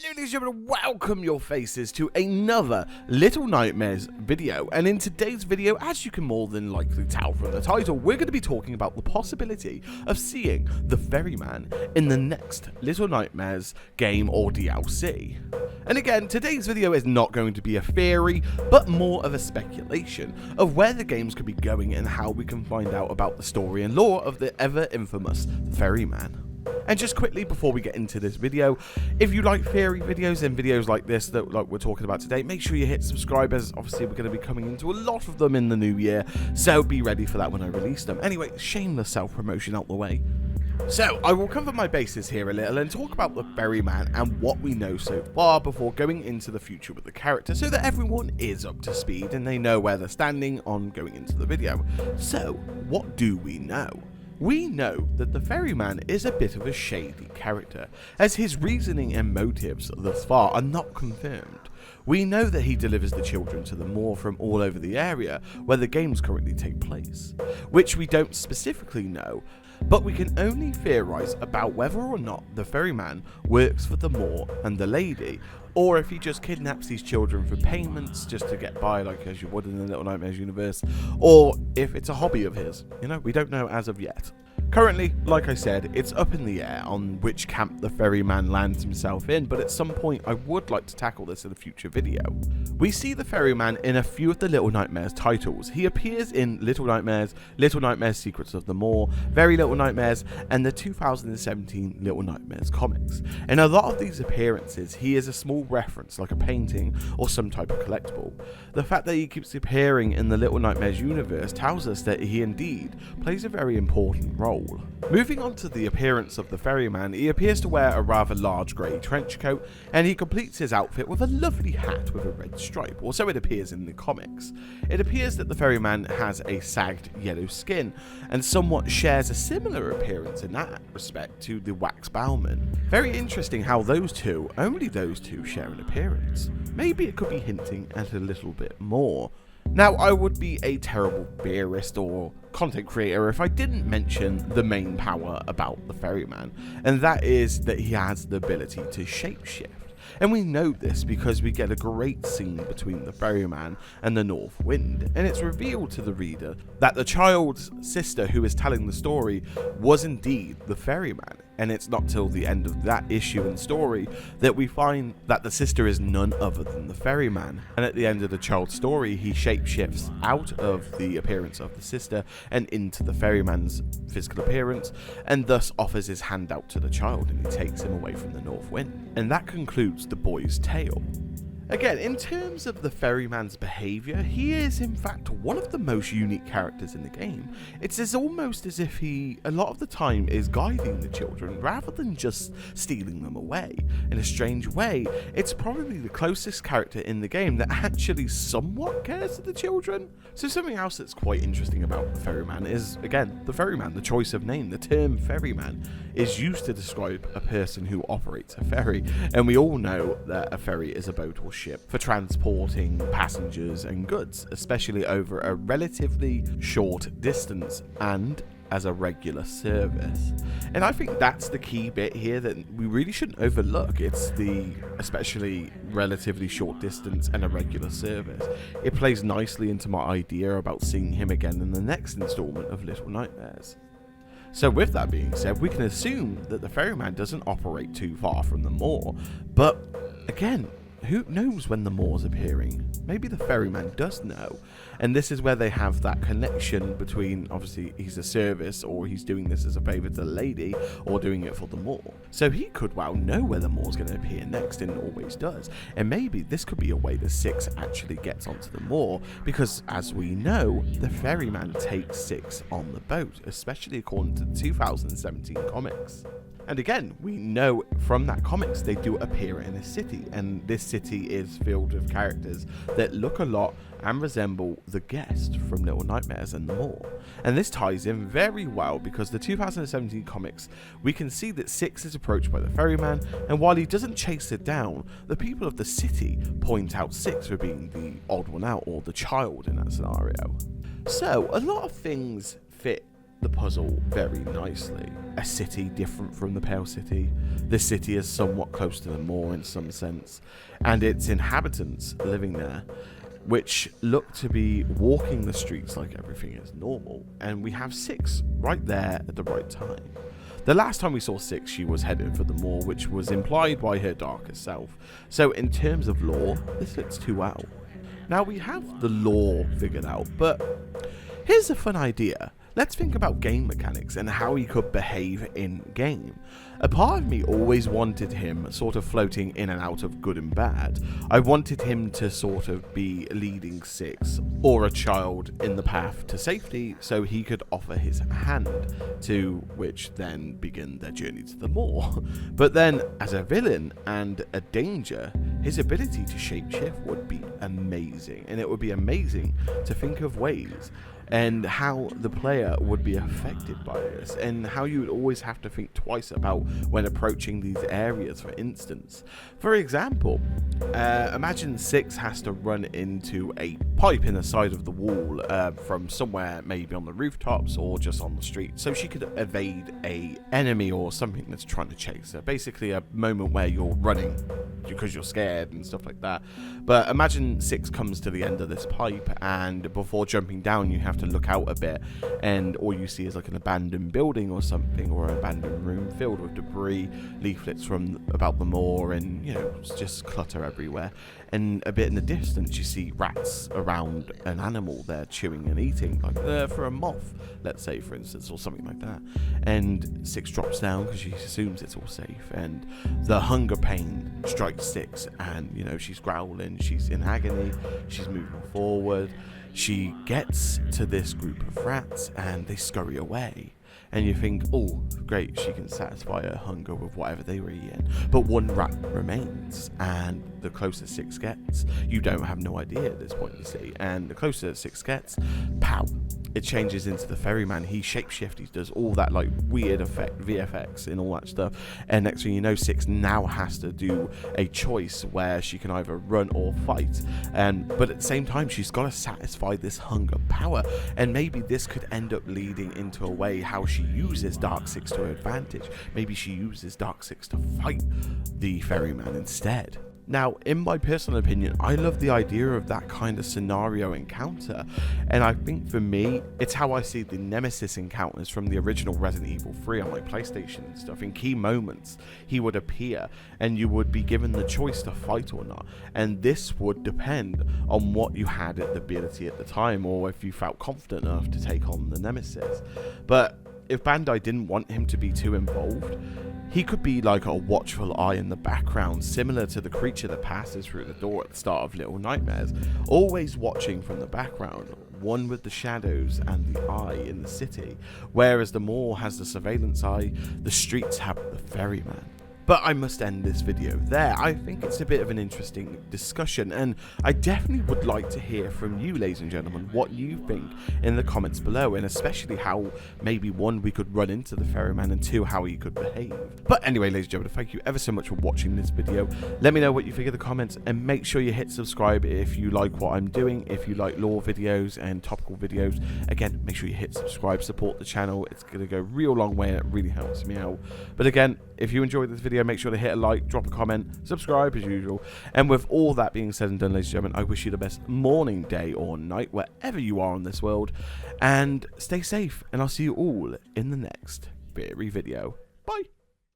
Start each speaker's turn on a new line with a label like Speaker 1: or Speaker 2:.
Speaker 1: ladies and gentlemen, welcome your faces to another Little Nightmares video. And in today's video, as you can more than likely tell from the title, we're going to be talking about the possibility of seeing the Ferryman in the next Little Nightmares game or DLC. And again, today's video is not going to be a theory, but more of a speculation of where the games could be going and how we can find out about the story and lore of the ever infamous Ferryman. And just quickly before we get into this video, if you like theory videos and videos like this that we're talking about today, make sure you hit subscribe, as obviously we're going to be coming into a lot of them in the new year, so be ready for that when I release them. Anyway, shameless self-promotion out the way. So, I will cover my bases here a little and talk about the Ferryman and what we know so far before going into the future with the character, so that everyone is up to speed and they know where they're standing on going into the video. So, what do we know? We know that the Ferryman is a bit of a shady character, as his reasoning and motives thus far are not confirmed. We know that he delivers the children to the moor from all over the area where the games currently take place, which we don't specifically know, but we can only theorise about whether or not the Ferryman works for the moor and the lady, or if he just kidnaps these children for payments just to get by, like as you would in the Little Nightmares universe, or if it's a hobby of his. You know, we don't know as of yet. Currently, like I said, it's up in the air on which camp the Ferryman lands himself in, but at some point I would like to tackle this in a future video. We see the Ferryman in a few of the Little Nightmares titles. He appears in Little Nightmares Secrets of the Moor, Very Little Nightmares, and the 2017 Little Nightmares comics. In a lot of these appearances, he is a small reference, like a painting or some type of collectible. The fact that he keeps appearing in the Little Nightmares universe tells us that he indeed plays a very important role. Moving on to the appearance of the Ferryman, he appears to wear a rather large grey trench coat, and he completes his outfit with a lovely hat with a red stripe, or so it appears in the comics. It appears that the Ferryman has a sagged yellow skin, and somewhat shares a similar appearance in that respect to the Wax Bowman. Very interesting how only those two share an appearance. Maybe it could be hinting at a little bit more. Now, I would be a terrible theorist or content creator if I didn't mention the main power about the Ferryman, and that is that he has the ability to shapeshift. And we know this because we get a great scene between the Ferryman and the North Wind, and it's revealed to the reader that the child's sister who is telling the story was indeed the Ferryman. And it's not till the end of that issue and story that we find that the sister is none other than the Ferryman. And at the end of the child's story, he shapeshifts out of the appearance of the sister and into the Ferryman's physical appearance, and thus offers his hand out to the child, and he takes him away from the North Wind. And that concludes the boy's tale. Again, in terms of the Ferryman's behaviour, he is in fact one of the most unique characters in the game. It's almost as if he, a lot of the time, is guiding the children rather than just stealing them away. In a strange way, it's probably the closest character in the game that actually somewhat cares for the children. So something else that's quite interesting about the Ferryman is, again, the Ferryman, the choice of name. The term Ferryman is used to describe a person who operates a ferry, and we all know that a ferry is a boat or ship for transporting passengers and goods, especially over a relatively short distance and as a regular service. And I think that's the key bit here that we really shouldn't overlook. It's the especially relatively short distance and a regular service. It plays nicely into my idea about seeing him again in the next installment of Little Nightmares. So with that being said, we can assume that the Ferryman doesn't operate too far from the moor, but again, who knows when the moor's appearing? Maybe the Ferryman does know, and this is where they have that connection between, obviously, he's a service, or he's doing this as a favour to the lady, or doing it for the moor. So he could well know where the moor's going to appear next, and always does. And maybe this could be a way the Six actually gets onto the moor, because as we know, the Ferryman takes Six on the boat, especially according to the 2017 comics. And again, we know from that comics they do appear in a city, and this city is filled with characters that look a lot and resemble the guest from Little Nightmares and more. And this ties in very well because the 2017 comics, we can see that Six is approached by the Ferryman, and while he doesn't chase it down, the people of the city point out Six for being the odd one out, or the child in that scenario. So a lot of things fit the puzzle very nicely. A city different from the Pale City. The city is somewhat close to the moor in some sense, and its inhabitants living there, which look to be walking the streets like everything is normal, and we have Six right there at the right time. The last time we saw Six, she was heading for the moor, which was implied by her darker self, so in terms of lore, this fits too well. Now we have the lore figured out, but here's a fun idea. Let's think about game mechanics and how he could behave in game. A part of me always wanted him sort of floating in and out of good and bad. I wanted him to sort of be leading Six or a child in the path to safety so he could offer his hand, to which then begin their journey to the moor. But then as a villain and a danger, his ability to shapeshift would be amazing, and it would be amazing to think of ways and how the player would be affected by this, and how you would always have to think twice about when approaching these areas. For instance, for example, imagine Six has to run into a pipe in the side of the wall from somewhere, maybe on the rooftops or just on the street, so she could evade a enemy or something that's trying to chase her. Basically a moment where you're running because you're scared and stuff like that. But imagine Six comes to the end of this pipe, and before jumping down you have to look out a bit, and all you see is like an abandoned building or something, or an abandoned room filled with debris, leaflets from about the moor, and you know, just clutter everywhere. And a bit in the distance you see rats around an animal they're chewing and eating, like for a moth, let's say, for instance, or something like that. And Six drops down because she assumes it's all safe, and the hunger pain strikes Six, and you know, she's growling, she's in agony, she's moving forward. She gets to this group of rats and they scurry away, and you think, oh great, she can satisfy her hunger with whatever they were eating. But one rat remains, and the closer Six gets, you don't have no idea at this point, you see, and the closer Six gets, pow, it changes into the Ferryman. He shapeshifts, he does all that like weird effect, VFX and all that stuff, and next thing you know, Six now has to do a choice where she can either run or fight, but at the same time she's got to satisfy this hunger power, and maybe this could end up leading into a way how she uses Dark Six to her advantage. Maybe she uses Dark Six to fight the Ferryman instead. Now, in my personal opinion, I love the idea of that kind of scenario encounter, and I think for me, it's how I see the Nemesis encounters from the original Resident Evil 3 on my PlayStation and stuff. In key moments, he would appear, and you would be given the choice to fight or not, and this would depend on what you had at the ability at the time, or if you felt confident enough to take on the Nemesis. But if Bandai didn't want him to be too involved, he could be like a watchful eye in the background, similar to the creature that passes through the door at the start of Little Nightmares, always watching from the background, one with the shadows and the eye in the city, whereas the moor has the surveillance eye, the streets have the Ferryman. But I must end this video there. I think it's a bit of an interesting discussion, and I definitely would like to hear from you, ladies and gentlemen, what you think in the comments below, and especially how maybe one, we could run into the Ferryman, and two, how he could behave. But anyway, ladies and gentlemen, thank you ever so much for watching this video. Let me know what you think in the comments, and make sure you hit subscribe if you like what I'm doing, if you like lore videos and topical videos. Again, make sure you hit subscribe, support the channel. It's going to go a real long way, and it really helps me out. But again, if you enjoyed this video, make sure to hit a like, drop a comment, subscribe as usual. And with all that being said and done, ladies and gentlemen, I wish you the best morning, day or night, wherever you are in this world, and stay safe, and I'll see you all in the next very video. Bye.